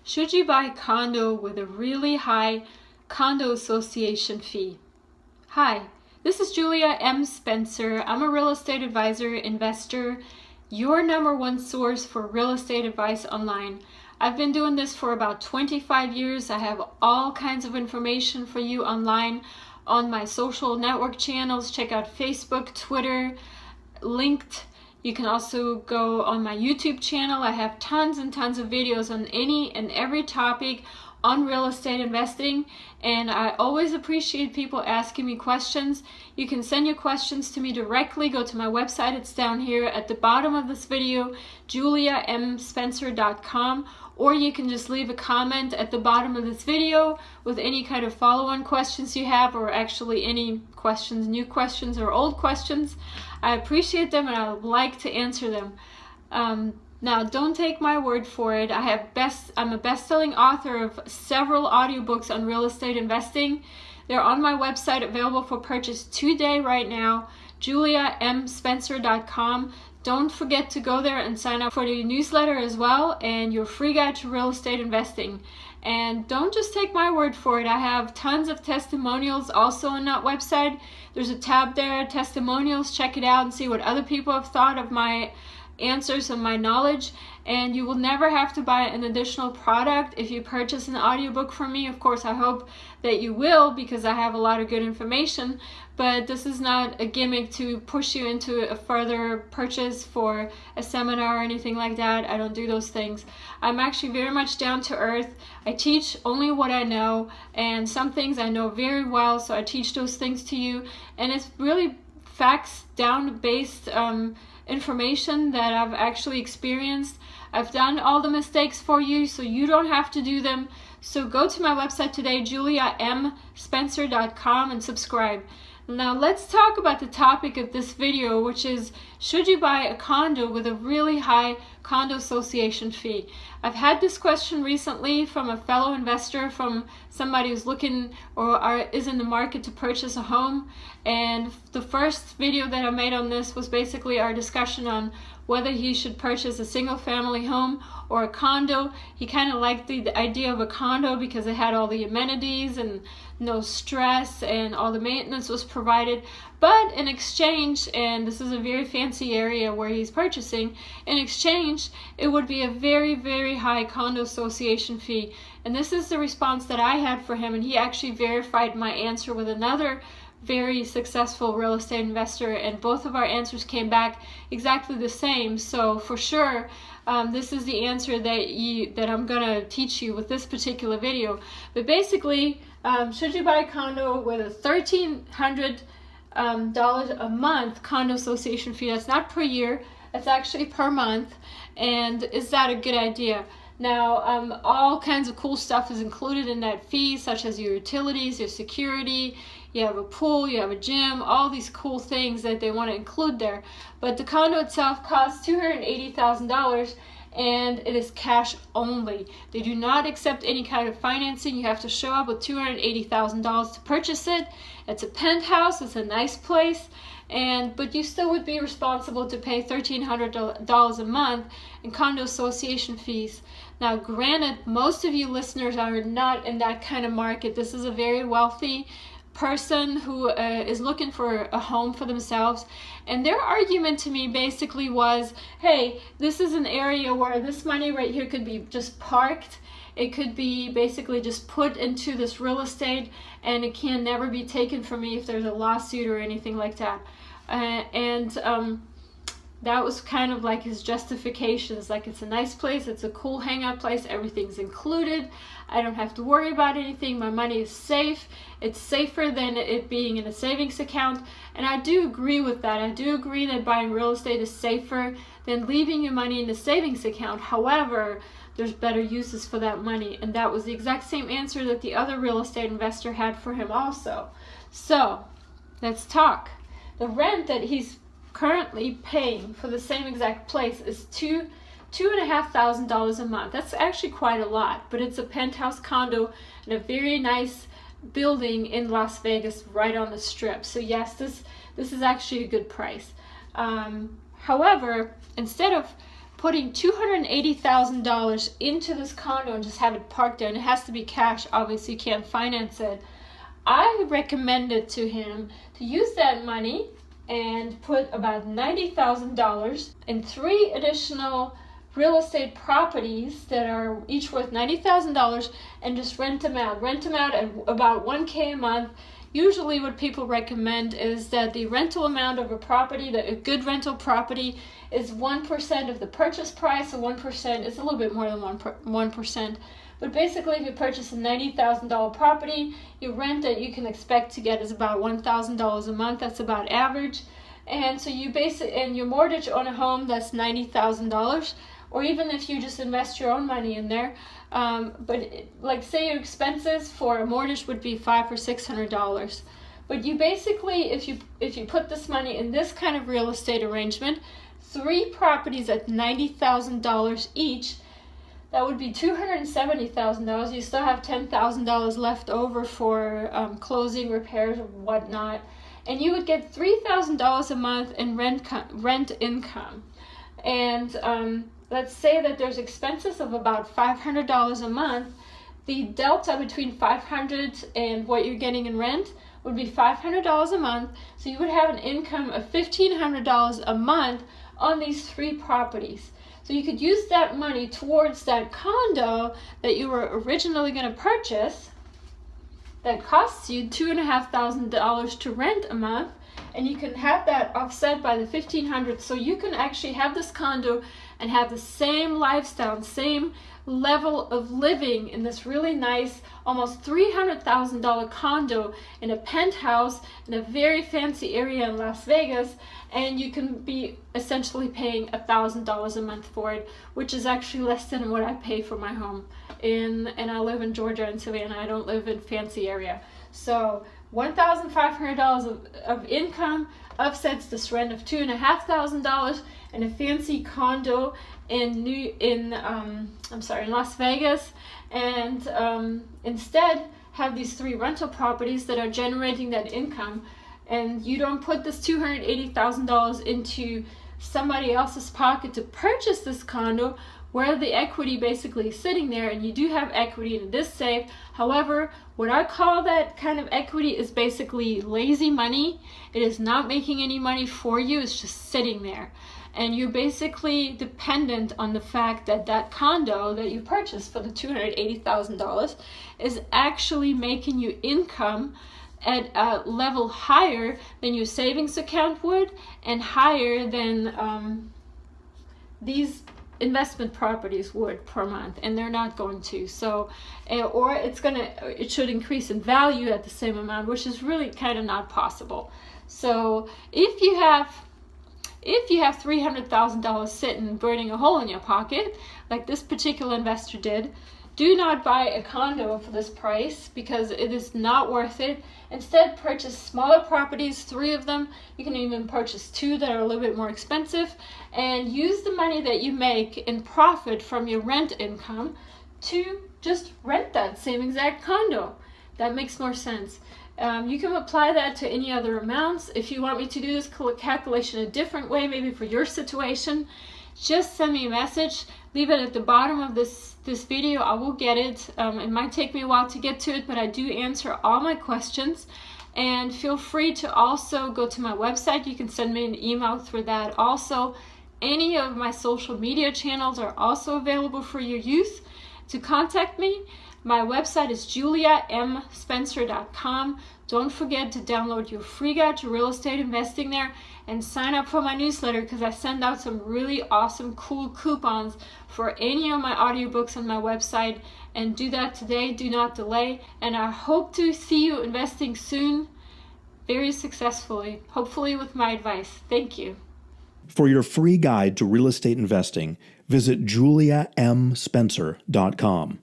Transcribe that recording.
Should you buy a condo with a really high condo association fee? Hi, this is Julia M. Spencer. I'm a real estate advisor, investor, your #1 source for real estate advice online. I've been doing this for about 25 years. I have all kinds of information for you online on my social network channels. Check out Facebook, Twitter, linked. You can also go on my YouTube channel. I have tons and tons of videos on any and every topic on real estate investing, and I always appreciate people asking me questions. You can send your questions to me directly. Go to my website. It's down here at the bottom of this video, juliamspencer.com, or you can just leave a comment at the bottom of this video with any kind of follow-on questions you have, or actually any questions, new questions or old questions. I appreciate them and I would like to answer them. Now, don't take my word for it. I'm a best-selling author of several audiobooks on real estate investing. They're on my website, available for purchase today right now, juliamspencer.com. Don't forget to go there and sign up for the newsletter as well, and your free guide to real estate investing. And don't just take my word for it. I have tons of testimonials also on that website. There's a tab there, testimonials. Check it out and see what other people have thought of my answers and my knowledge. And you will never have to buy an additional product if you purchase an audiobook from me. Of course, I hope that you will, because I have a lot of good information, but this is not a gimmick to push you into a further purchase for a seminar or anything like that. I don't do those things. I'm actually very much down to earth. I teach only what I know, and some things I know very well, so I teach those things to you, and it's really facts down based information that I've actually experienced. I've done all the mistakes for you, so you don't have to do them. So go to my website today, juliamspencer.com, and subscribe. Now let's talk about the topic of this video, which is, should you buy a condo with a really high condo association fee? I've had this question recently from a fellow investor, from somebody who's looking or is in the market to purchase a home. And the first video that I made on this was basically our discussion on whether he should purchase a single family home or a condo. He kind of liked the idea of a condo because it had all the amenities and no stress, and all the maintenance was provided. But in exchange, and this is a very fancy area where he's purchasing, in exchange it would be a very, very high condo association fee. And this is the response that I had for him, and he actually verified my answer with another very successful real estate investor, and both of our answers came back exactly the same. So for sure, this is the answer that I'm gonna teach you with this particular video. But basically, should you buy a condo with a $1,300 a month condo association fee? That's not per year, that's actually per month. And is that a good idea? Now, all kinds of cool stuff is included in that fee, such as your utilities, your security, you have a pool, you have a gym, all these cool things that they want to include there. But the condo itself costs $280,000, and it is cash only. They do not accept any kind of financing. You have to show up with $280,000 to purchase it. It's a penthouse, it's a nice place, but you still would be responsible to pay $1,300 a month in condo association fees. Now, granted, most of you listeners are not in that kind of market. This is a very wealthy person who is looking for a home for themselves, and their argument to me basically was, hey, this is an area where this money right here could be just parked. It could be basically just put into this real estate, and it can never be taken from me if there's a lawsuit or anything like that. That was kind of like his justifications, like it's a nice place, it's a cool hangout place, everything's included, I don't have to worry about anything, my money is safe, it's safer than it being in a savings account. And I do agree with that. I do agree that buying real estate is safer than leaving your money in a savings account. However, there's better uses for that money, and that was the exact same answer that the other real estate investor had for him also. So let's talk. The rent that he's currently paying for the same exact place is $2,500 a month. That's actually quite a lot, but it's a penthouse condo in a very nice building in Las Vegas, right on the Strip. So yes, this is actually a good price. However, instead of putting $280,000 into this condo and just have it parked there, and it has to be cash, obviously you can't finance it, I recommended to him to use that money and put about $90,000 in 3 additional real estate properties that are each worth $90,000 and just rent them out. Rent them out at about $1,000 a month. Usually what people recommend is that the rental amount of a property, that a good rental property, is 1% of the purchase price. So 1% is a little bit more than 1%. But basically, if you purchase a $90,000 property, your rent that you can expect to get is about $1,000 a month. That's about average. And so you and your mortgage on a home, that's $90,000. Or even if you just invest your own money in there. Like say your expenses for a mortgage would be $500 or $600. But you basically, if you put this money in this kind of real estate arrangement, 3 properties at $90,000 each, that would be $270,000. You still have $10,000 left over for closing, repairs, or whatnot. And you would get $3,000 a month in rent income. And let's say that there's expenses of about $500 a month. The delta between $500 and what you're getting in rent would be $500 a month. So you would have an income of $1,500 a month on these 3 properties. So you could use that money towards that condo that you were originally going to purchase that costs you $2,500 to rent a month, and you can have that offset by the $1,500. So you can actually have this condo and have the same lifestyle, same level of living in this really nice, almost $300,000 condo in a penthouse in a very fancy area in Las Vegas, and you can be essentially paying $1,000 a month for it, which is actually less than what I pay for my home. And I live in Georgia and Savannah. I don't live in fancy area. So $1,500 of income offsets this rent of $2,500 in a fancy condo in Las Vegas, and instead have these 3 rental properties that are generating that income. And you don't put this $280,000 into somebody else's pocket to purchase this condo, where the equity basically is sitting there, and you do have equity in this safe. However, what I call that kind of equity is basically lazy money. It is not making any money for you, it's just sitting there. And you're basically dependent on the fact that that condo that you purchased for the $280,000 is actually making you income at a level higher than your savings account would, and higher than these investment properties would per month, and they're not going to. So or it should increase in value at the same amount, which is really kind of not possible. So if you have $300,000 sitting burning a hole in your pocket, like this particular investor did, do not buy a condo for this price, because it is not worth it. Instead, purchase smaller properties, 3 of them. You can even purchase 2 that are a little bit more expensive, and use the money that you make in profit from your rent income to just rent that same exact condo. That makes more sense. You can apply that to any other amounts. If you want me to do this calculation a different way, maybe for your situation, just send me a message. Leave it at the bottom of this video. I will get it. It might take me a while to get to it, but I do answer all my questions. And feel free to also go to my website. You can send me an email through that. Also, any of my social media channels are also available for your use to contact me. My website is juliamspencer.com. Don't forget to download your free guide to real estate investing there, and sign up for my newsletter, because I send out some really awesome, cool coupons for any of my audiobooks on my website. And do that today, do not delay. And I hope to see you investing soon, very successfully, hopefully with my advice. Thank you. For your free guide to real estate investing, visit juliamspencer.com.